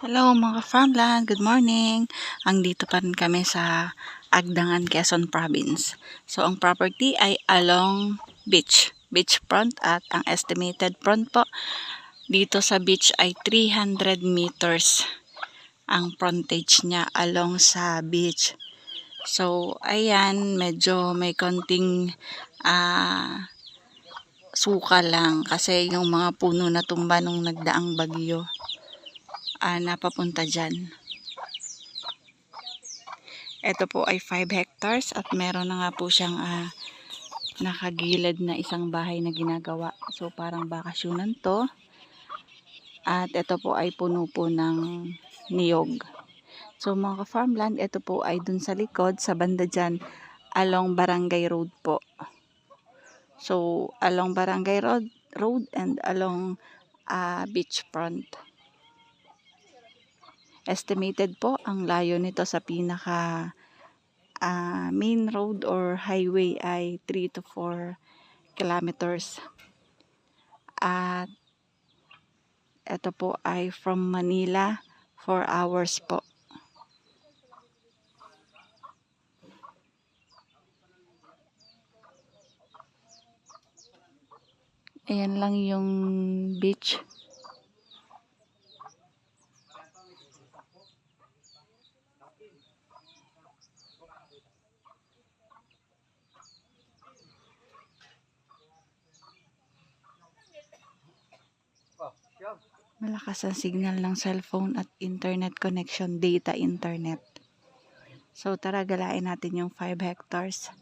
Hello mga farmland, good morning. Andito pa rin kami sa Agdangan, Quezon Province. So ang property ay along beachfront at ang estimated front po dito sa beach ay 300 meters ang frontage niya along sa beach. So ayan, medyo may konting suka lang kasi yung mga puno na tumba nung nagdaang bagyo napapunta dyan. Ito po ay 5 hectares at meron na nga po siyang nakagilid na isang bahay na ginagawa. So parang bakasyonan to. At ito po ay puno po ng niyog. So mga farmland, ito po ay dun sa likod, sa banda dyan, along Barangay Road po. So along Barangay Road and along beachfront. Estimated po ang layo nito sa pinaka main road or highway ay 3 to 4 kilometers. At ito po ay from Manila 4 hours po. Ayan lang yung beach. Malakas ang signal ng cellphone at internet connection, data internet. So tara, galain natin yung 5 hectares.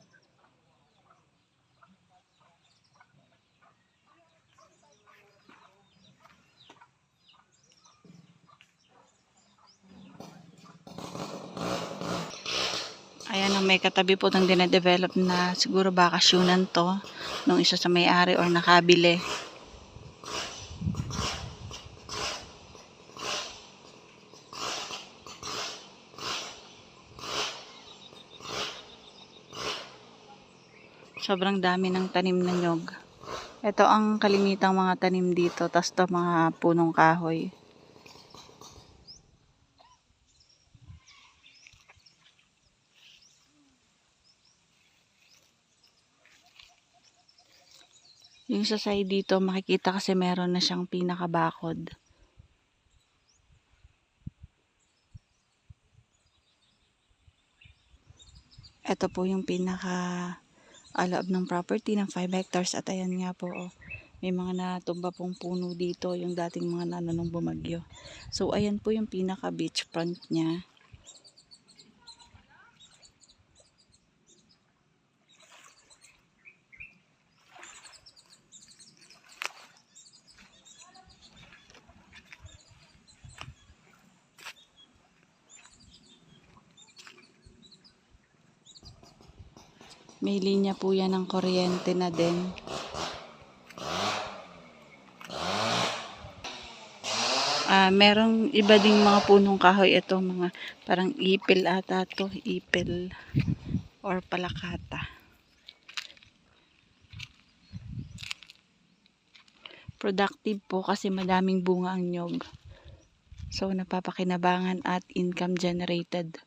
Ayan ang may katabi po ng dinedevelop na siguro bakasyonan to nung isa sa may-ari or nakabili. Sobrang dami ng tanim na nyog. Ito ang kalimitang mga tanim dito, tas to mga punong kahoy. Yung sa side dito, makikita kasi meron na siyang pinakabakod. Ito po yung pinaka loob ng property ng 5 hectares at ayan nga po, may mga natumba pong puno dito, yung dating mga nananong bumagyo. So ayan po yung pinaka beach front niya. May linya po yan ng kuryente na din. Merong iba ding mga punong kahoy. Ito mga parang ipil ata to. Ipil or palakata. Productive po kasi madaming bunga ang nyog. So napapakinabangan at income generated.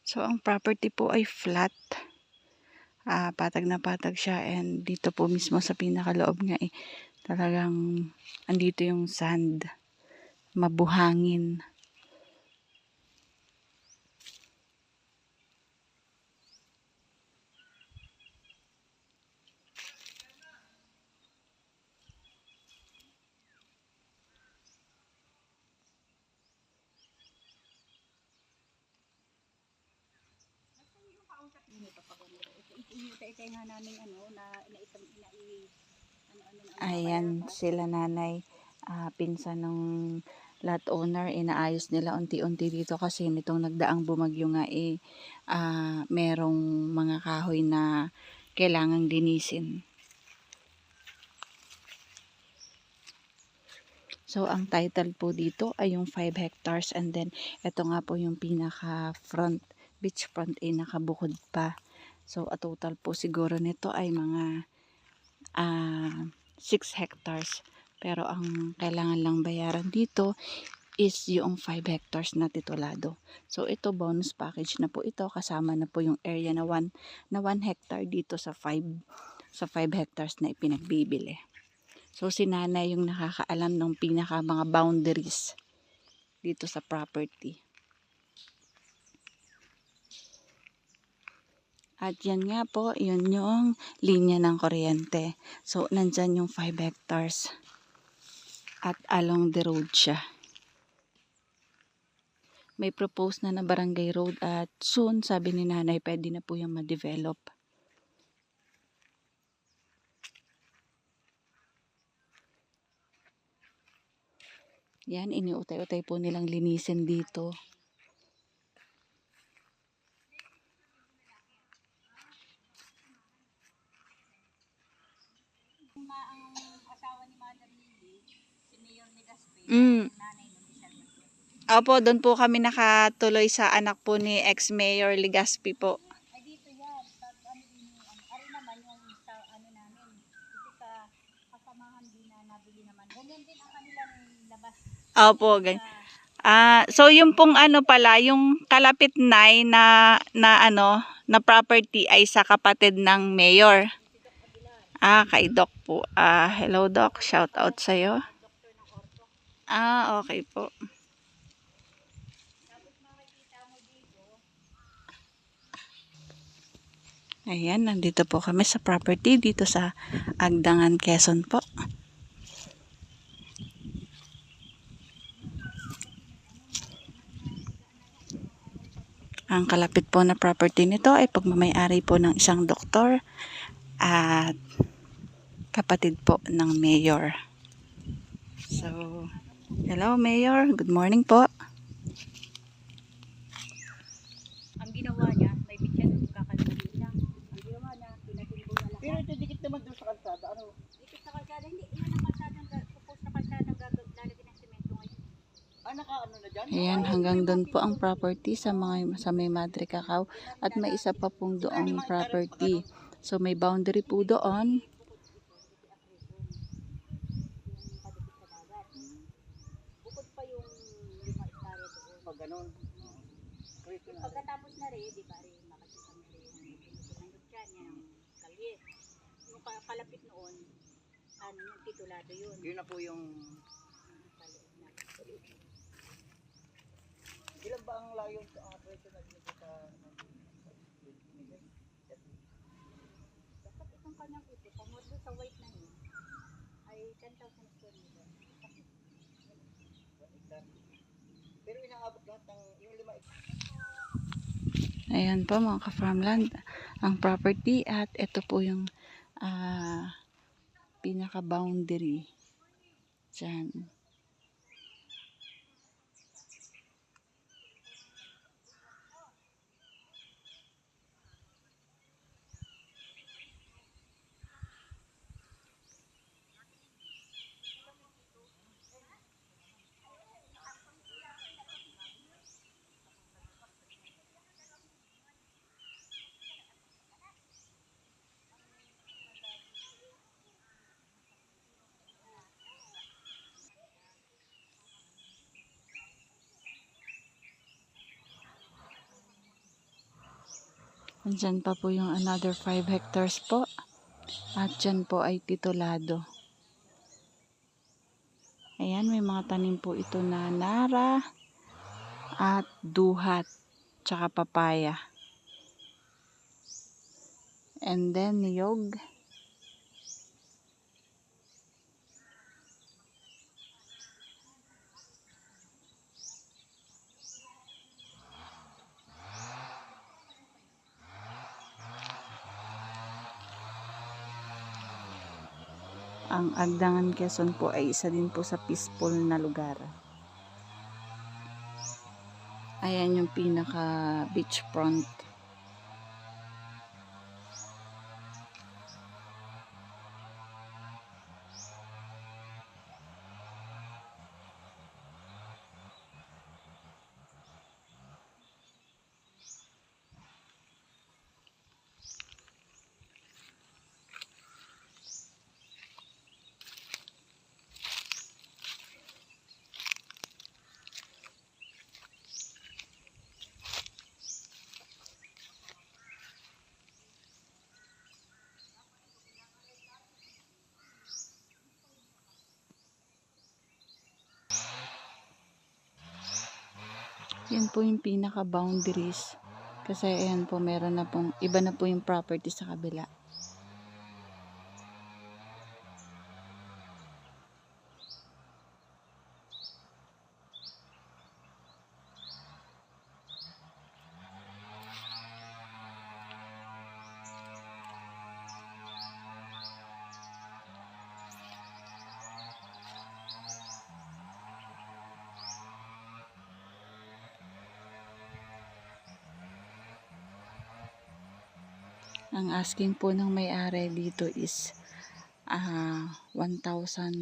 So ang property po ay flat. Patag na patag siya, and dito po mismo sa pinakaloob nga Talagang andito yung sand. Mabuhangin. Ayan sila nanay, pinsan ng lot owner, inaayos nila unti-unti dito kasi nitong nagdaang bumagyo nga merong mga kahoy na kailangang linisin. So ang title po dito ay yung 5 hectares, and then ito nga po yung pinaka front, beach front ay nakabukod pa. So a total po siguro nito ay mga 6 hectares. Pero ang kailangan lang bayaran dito is yung 5 hectares na titulado. So ito bonus package na po ito, kasama na po yung area na 1 hectare dito sa 5 hectares na ipinagbibili. So si nanay yung nakakaalam ng pinaka mga boundaries dito sa property. At yan nga po, yun yung linya ng kuryente. So nandyan yung 5 hectares. At along the road siya. May propose na barangay road at soon, sabi ni nanay, pwede na po yung ma-develop. Yan, iniutay-utay po nilang linisin dito. Opo, doon po kami nakatuloy sa anak po ni ex-mayor Legaspi po. Ay dito yan, pag ano din yung ari naman yung sa ano namin, ito sa kasamahan din na nabili naman. Ganyan din ang kanilang labas. Opo, ganyan. So yung pong ano pala, yung kalapit na property ay sa kapatid ng mayor. Kay Doc po. Hello Doc, shout out sa iyo. Okay po. Ayan, nandito po kami sa property dito sa Agdangan, Quezon po. Ang kalapit po na property nito ay pagmamay-ari po ng isang doktor at kapatid po ng mayor. So, hello Mayor, good morning po. Ang ginawa niya, may bitya doon, kakalungin lang. Ang ginawa niya, pinatimbo na lang. Pero ito dikit naman doon sa kalsada, ano? Dito sa kalsada, hindi, yan ang kalsada, supposed na kalsada lalagyan ng semento ngayon. Naka-ano na dyan? Ayan, hanggang doon po ang property sa may Madre Cacao at may isa pa pong doong property. So may boundary po doon. Bukod pa yung 5 hektarya doon. Pag ganun. Pagkatapos na rin, di ba rin, makikita mo rin yung pinutulungan dyan, yung kalye. Yung kalapit noon, ano yung titulado yun. Yun na po yung... Ilan ba ang layo sa presyo na dito sa... Dapat itong kanyang ito, pamod sa white na yun, ay 10,000 square meter. Pero inaabot lahat ng yung 5 hectare. Ayan po mga ka-farmland, ang property at ito po yung pinaka-boundary dyan. Andyan pa po yung another 5 hectares po. At dyan po ay titulado. Ayan, may mga tanim po ito na nara at duhat, tsaka papaya. And then niyog. Ang Agdangan, Quezon po ay isa din po sa peaceful na lugar. Ayan yung pinaka beachfront. Yan po yung pinaka boundaries. Kasi ayan po, meron na pong, iba na po yung property sa kabila. Ang asking po ng may-ari dito is 1,100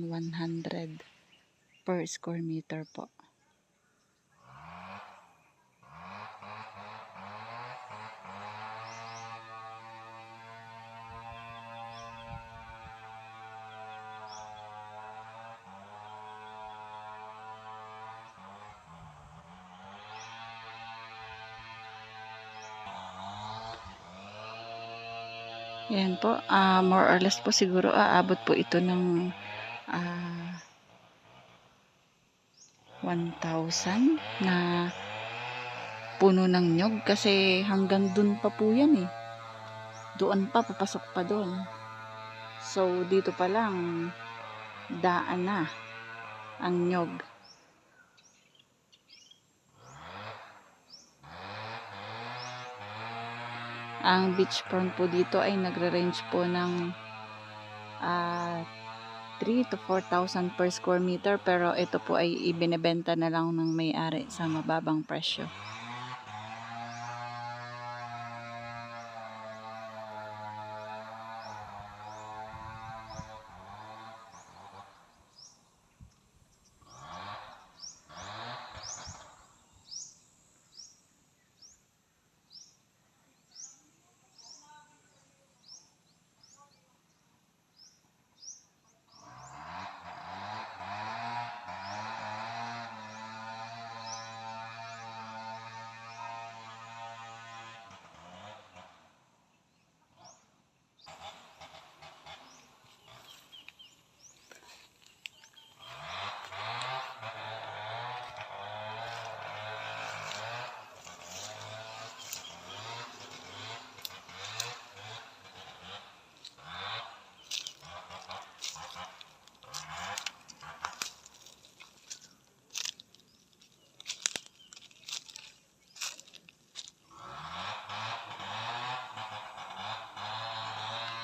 per square meter po. Yan po, more or less po siguro aabot po ito ng 1,000 na puno ng nyog kasi hanggang dun pa po yan eh. Doon pa, papasok pa doon. So, dito pa lang daan na ang nyog. Ang beachfront po dito ay nagre-range po ng 3 to 4,000 per square meter, pero ito po ay ibinebenta na lang ng may-ari sa mababang presyo.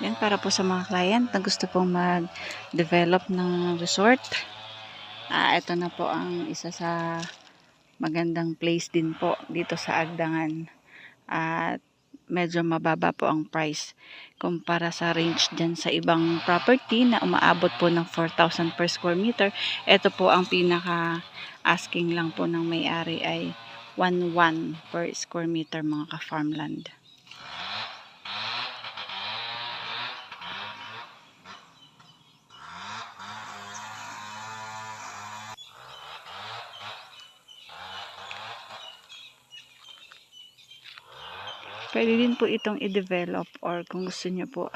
Yan, para po sa mga client na gusto pong mag-develop ng resort. Ito na po ang isa sa magandang place din po dito sa Agdangan. At medyo mababa po ang price kumpara sa range dyan sa ibang property na umaabot po ng 4,000 per square meter. Ito po ang pinaka asking lang po ng may-ari ay 1,100 per square meter, mga ka-farmland. Pwede din po itong i-develop or kung gusto nyo po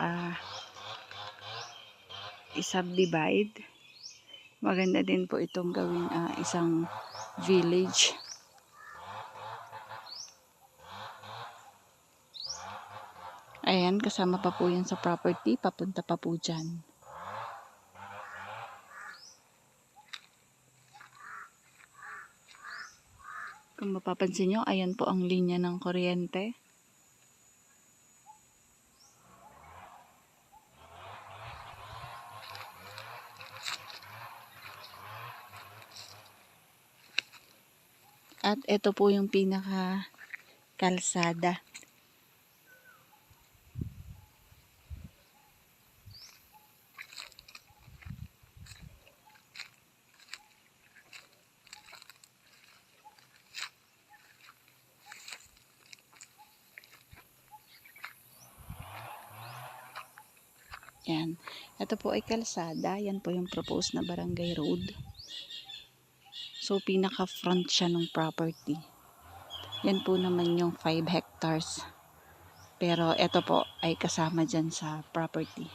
i-subdivide. Maganda din po itong gawing isang village. Ayan, kasama pa po yan sa property. Papunta pa po dyan. Kung mapapansin nyo, ayan po ang linya ng kuryente. At ito po yung pinaka kalsada. Yan. Ito po ay kalsada. Yan po yung proposed na barangay road. So, pinaka-front siya ng property. Yan po naman yung 5 hectares. Pero ito po ay kasama dyan sa property.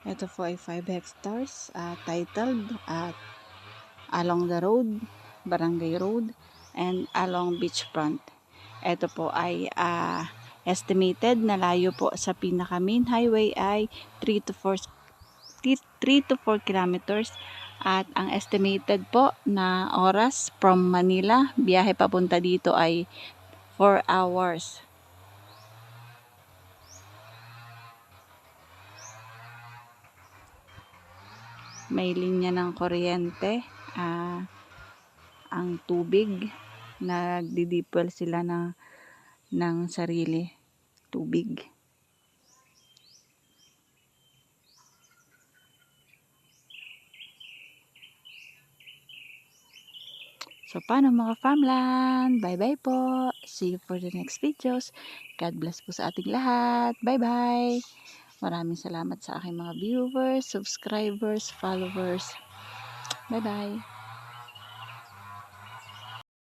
Ito po ay 5 hectares. Titled at along the road, barangay road, and along beachfront. Ito po ay estimated na layo po sa pinaka main highway ay 3 to 4 kilometers. At ang estimated po na oras from Manila, biyahe papunta dito ay 4 hours. May linya ng kuryente, ang tubig, nagdidipwell sila ng sarili tubig. So, paano mga farmland? Bye-bye po. See you for the next videos. God bless po sa ating lahat. Bye-bye. Maraming salamat sa aking mga viewers, subscribers, followers. Bye-bye.